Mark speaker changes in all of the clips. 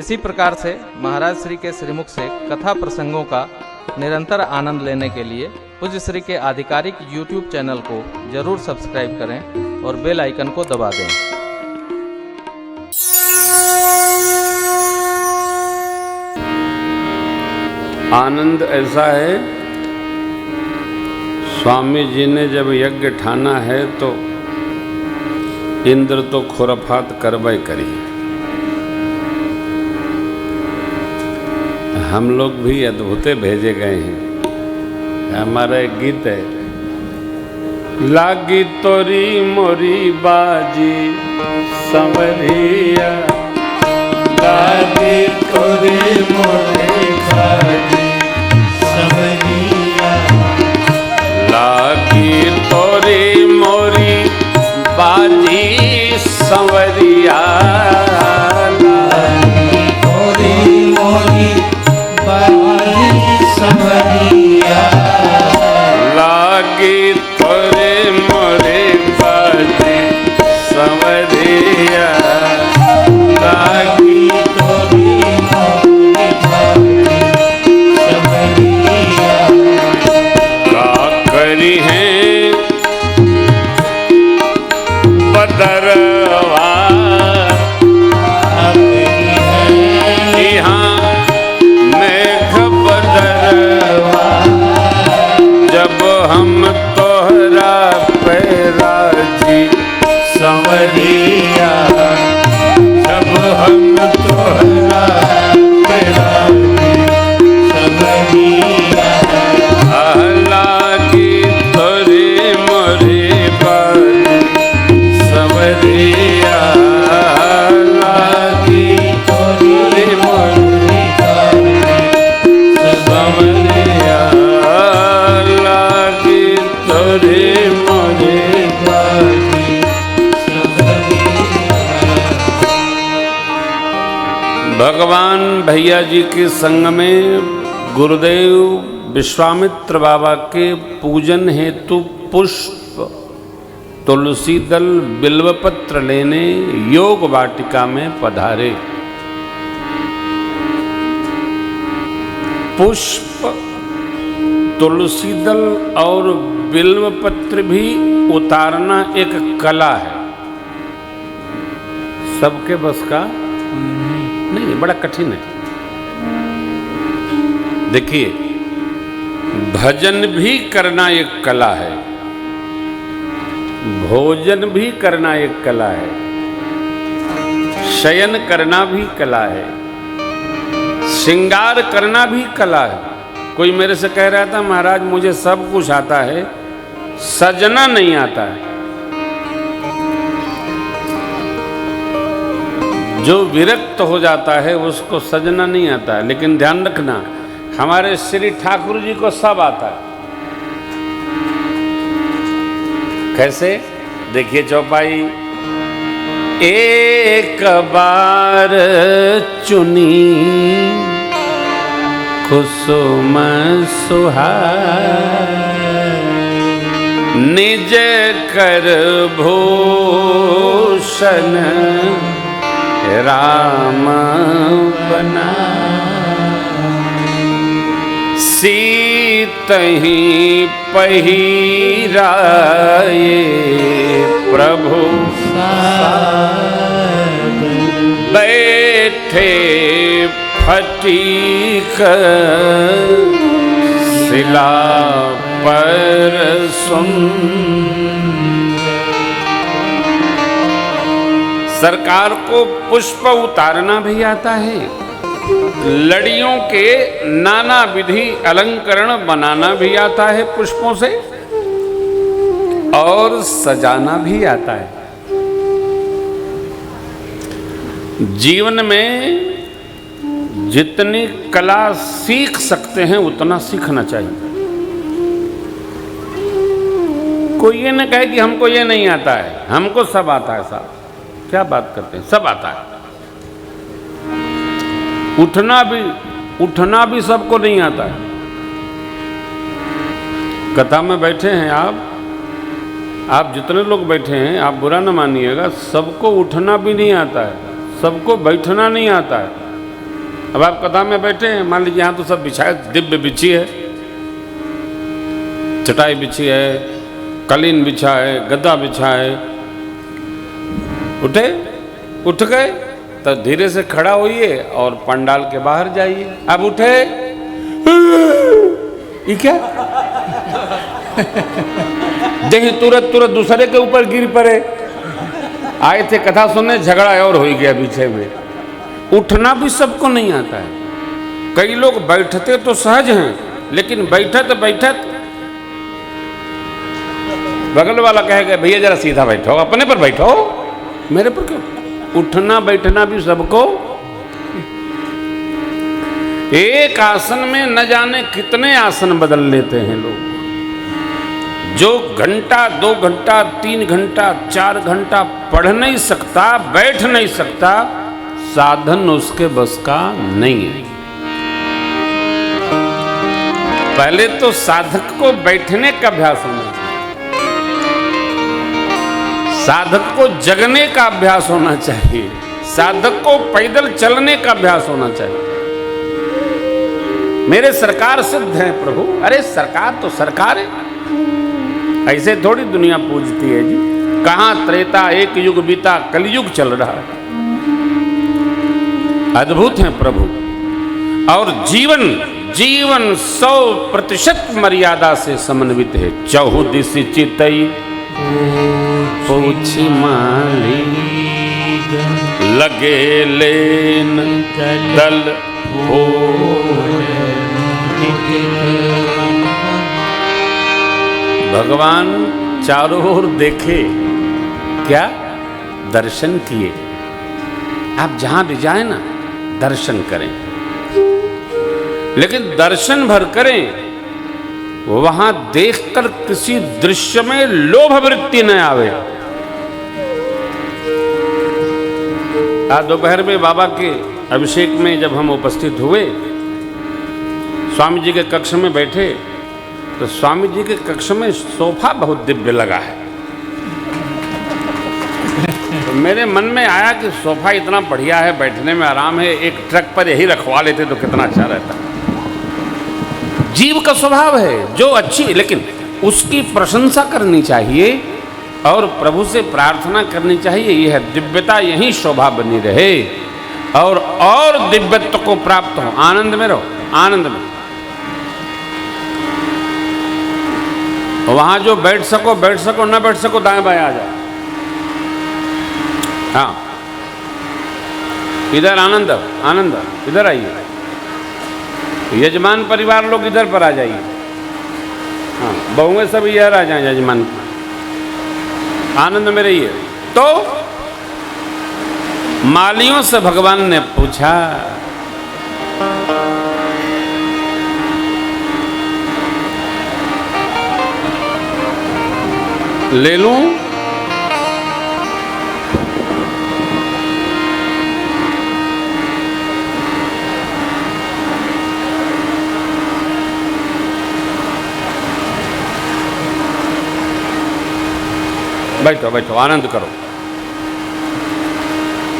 Speaker 1: इसी प्रकार से महाराज श्री के श्रीमुख से कथा प्रसंगों का निरंतर आनंद लेने के लिए पूज्य श्री के आधिकारिक YouTube चैनल को जरूर सब्सक्राइब करें और बेल आइकन को दबा दें।
Speaker 2: आनंद ऐसा है, स्वामी जी ने जब यज्ञ ठाना है तो इंद्र तो खुरफात करबे करी। हम लोग भी अद्भुते भेजे गए हैं। हमारा एक गीत है, लागी तोरी मोरी बाजी संवरिया,
Speaker 3: लागी तोरी मोरी बाजी संवरिया,
Speaker 2: लागी तोरी मोरी बाजी संवरिया,
Speaker 3: लागी तोरी मोरी बाजी संवरिया,
Speaker 2: लागी तोरे मोरे बाजी संवरिया,
Speaker 3: लागी तोरी मोरी बाजी संवरिया,
Speaker 2: का करी है बदरवा यहाँ मेघ बदरवा, जब हम तोहरा पे राजी
Speaker 3: संवरिया, जब हम तोहरा पे राजी संवरिया,
Speaker 2: लागी तोरे मोरे बाजी संवरिया,
Speaker 3: लागी तोरी मोरी बाजी संवरिया,
Speaker 2: लागी तोरे मोरे
Speaker 3: बाजी संवरिया।
Speaker 2: भगवान भैया जी के संग में गुरुदेव विश्वामित्र बाबा के पूजन हेतु पुष्प, तुलसी दल, बिल्वपत्र लेने योग वाटिका में पधारे। पुष्प, तुलसी दल और बिल्वपत्र भी उतारना एक कला है, सबके बस का नहीं, बड़ा कठिन है। देखिए, भजन भी करना एक कला है, भोजन भी करना एक कला है, शयन करना भी कला है, श्रृंगार करना भी कला है। कोई मेरे से कह रहा था, महाराज मुझे सब कुछ आता है, सजना नहीं आता है। जो विरक्त हो जाता है उसको सजना नहीं आता है। लेकिन ध्यान रखना, हमारे श्री ठाकुर जी को सब आता है। कैसे? देखिए चौपाई, एक बार चुनी कुसुम सुहाए, निज कर भूषण राम बना, सीतहि पहिराए प्रभु बैठे फटीक शिला पर सुन। सरकार को पुष्प उतारना भी आता है, लड़ियों के नाना विधि अलंकरण बनाना भी आता है पुष्पों से, और सजाना भी आता है। जीवन में जितनी कला सीख सकते हैं उतना सीखना चाहिए। कोई ये न कहे कि हमको ये नहीं आता है, हमको सब आता है। साहब क्या बात करते हैं, सब आता है। उठना भी सबको नहीं आता है। कथा में बैठे हैं आप जितने लोग बैठे हैं, आप बुरा न मानिएगा, सबको उठना भी नहीं आता है, सबको बैठना नहीं आता है। अब आप कथा में बैठे हैं, मान लीजिए यहाँ तो सब बिछाए, दिव्य बिछी है, चटाई बिछी है, कालीन बिछा है, गद्दा बिछा है, उठे, उठ गए तो धीरे से खड़ा होइए और पंडाल के बाहर जाइए। अब उठे, ये क्या देख, तुरंत तुरंत दूसरे के ऊपर गिर पड़े। आए थे कथा सुनने, झगड़ा और हो गया पीछे में। उठना भी सबको नहीं आता है। कई लोग बैठते तो सहज हैं, लेकिन बैठत बैठत बगल वाला कहेगा भैया जरा सीधा बैठो, अपने पर बैठो, मेरे पर क्यों? उठना बैठना भी सबको। एक आसन में न जाने कितने आसन बदल लेते हैं लोग। जो घंटा, 2 घंटा, 3 घंटा, 4 घंटा पढ़ नहीं सकता, बैठ नहीं सकता, साधन उसके बस का नहीं है। पहले तो साधक को बैठने का अभ्यास होना चाहिए, साधक को जगने का अभ्यास होना चाहिए, साधक को पैदल चलने का अभ्यास होना चाहिए। मेरे सरकार सिद्ध है प्रभु, अरे सरकार तो सरकार है, ऐसे थोड़ी दुनिया पूजती है जी। कहां त्रेता, एक युग बीता, कलयुग चल रहा है। अद्भुत है प्रभु। और जीवन जीवन 100% मर्यादा से समन्वित है। चहुदिशि चितई पूछी माली, लगे लेन दल भगवान चारों ओर देखे, क्या दर्शन किए। आप जहां भी जाए ना, दर्शन करें, लेकिन दर्शन भर करें, वहां देखकर किसी दृश्य में लोभ वृत्ति न आवे। आज दोपहर में बाबा के अभिषेक में जब हम उपस्थित हुए, स्वामी जी के कक्ष में बैठे, तो स्वामी जी के कक्ष में सोफा बहुत दिव्य लगा है। तो मेरे मन में आया कि सोफा इतना बढ़िया है, बैठने में आराम है, एक ट्रक पर यही रखवा लेते तो कितना अच्छा रहता। जीव का स्वभाव है जो अच्छी, लेकिन उसकी प्रशंसा करनी चाहिए और प्रभु से प्रार्थना करनी चाहिए, यह दिव्यता यही शोभा बनी रहे और दिव्यत्व को प्राप्त हो। आनंद में रहो, आनंद में। वहां जो बैठ सको बैठ सको, ना बैठ सको दाएं बाएं आ जाओ। हाँ, इधर आनंद आनंद, इधर आइए। यजमान परिवार लोग इधर पर आ जाइए। हाँ, बहुएं सब इधर आ जाए यजमान, आनंद में रहिए। तो मालियों से भगवान ने पूछा, ले लूं? बैठो बैठो, आनंद करो।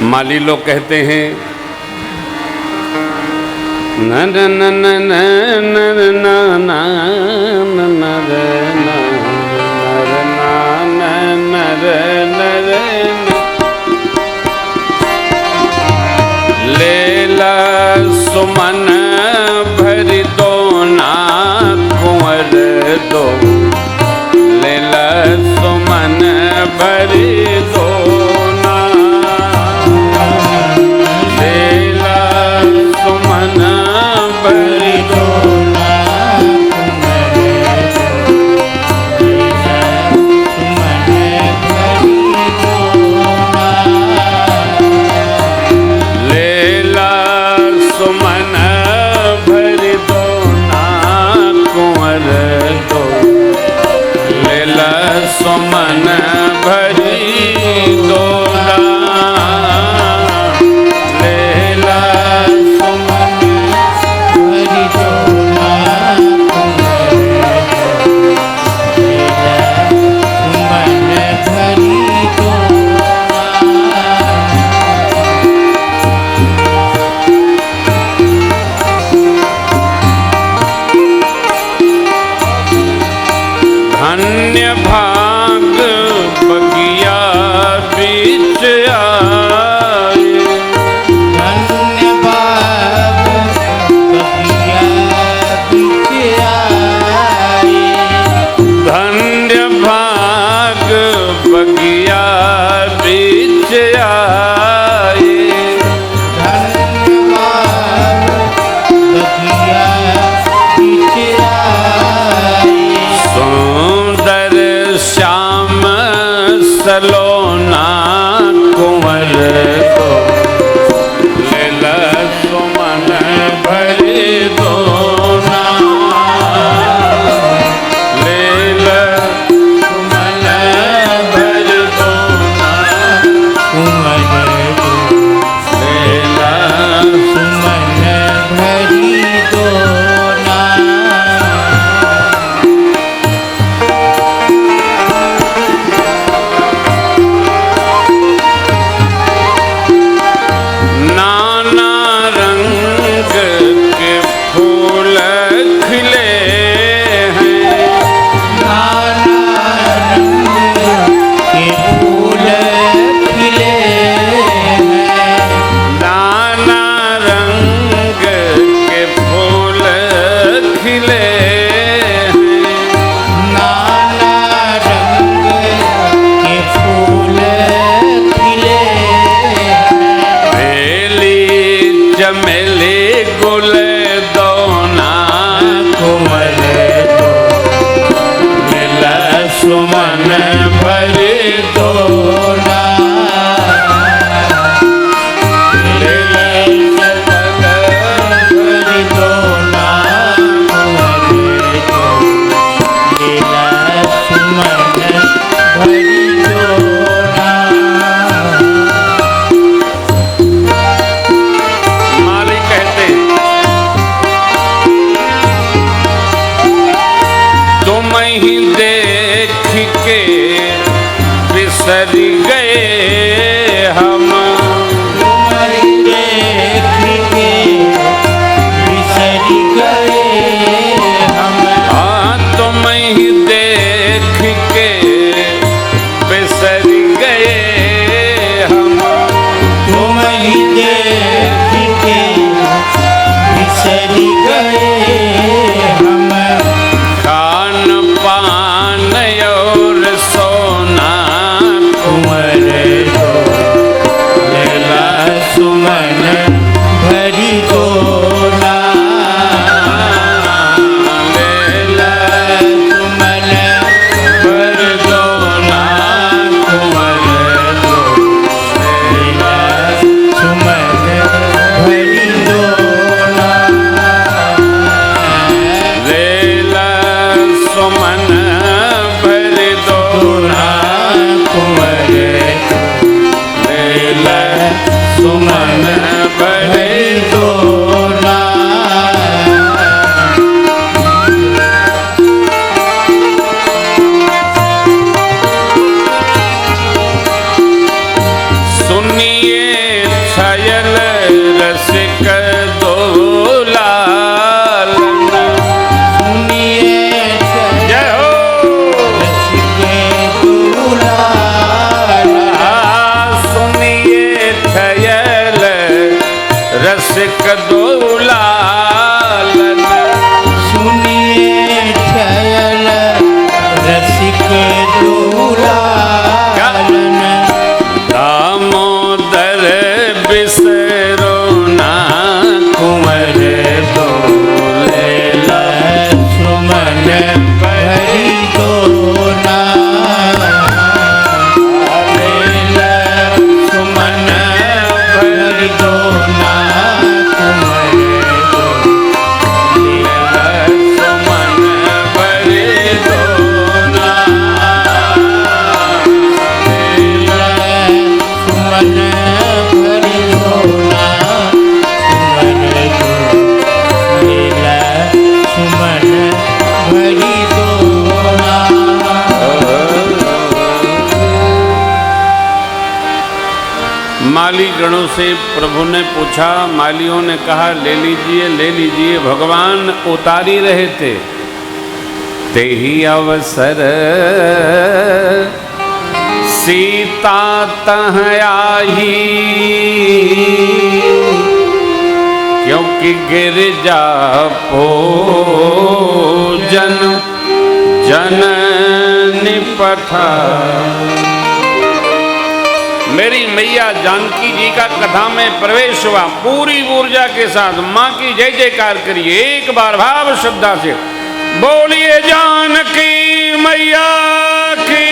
Speaker 2: माली लोग कहते हैं न न न न न न न लेला सुमन भरी दो ना कुंवर दो, लेला सुमन भरी दो ना, लेला सुमन भरी दो ना, लेला सुमन मिले गुल दोना
Speaker 3: कुंवर दो मिला सुमन भरी दोना
Speaker 2: बिसर गए हम
Speaker 3: तुम्हारी देख के बिसर गए हम
Speaker 2: हाँ तुम ही देख के बिसर गए हम
Speaker 3: तुम ही देख के बिसर गए हम
Speaker 2: खान पान और सोना
Speaker 3: कुंवर दो लैला सुमन भरी दोना लैला सुमन भर दोना कुंवर दो लैला सुमन भरी दोना
Speaker 2: लेला सुमन भर दोना
Speaker 3: कुंवर
Speaker 2: लेला
Speaker 3: सुमन भरी दोना
Speaker 2: सुनिए छयल रसिक दोलाल
Speaker 3: सुनिए
Speaker 2: जय हो सुनिए छयल रसिक दोलाल
Speaker 3: सुनिए छयल रसिक दुलालन
Speaker 2: दामोदर बिसरो ना
Speaker 3: कुंवर दो लैला सुमन भरी दोना लैला सुमन भरी दोना कुंवर दो लैला
Speaker 2: सुमन भरे दोना
Speaker 3: सुमन भरी दोना सुमन भरी दोना
Speaker 2: माली गणों से प्रभु ने पूछा, मालियों ने कहा ले लीजिए। भगवान उतारी रहे थे, ते ही अवसर सीता तह आई, क्योंकि गिरजा भोजन जननी पठा। मेरी मैया जानकी जी का कथा में प्रवेश हुआ, पूरी ऊर्जा के साथ माँ की जय जयकार करिए एक बार भाव श्रद्धा से, बोलिए जानकी मैया की।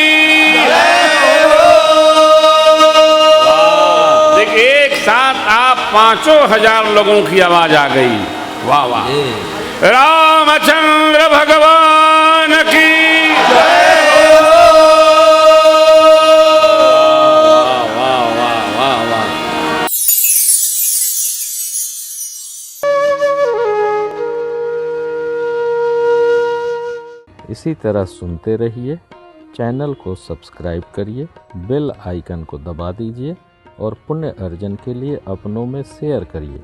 Speaker 2: देखिए एक साथ आप 5,000 लोगों की आवाज आ गई, वाह वाह। रामचंद्र भगवान की
Speaker 1: इसी तरह सुनते रहिए, चैनल को सब्सक्राइब करिए, बेल आइकन को दबा दीजिए और पुण्य अर्जन के लिए अपनों में शेयर करिए।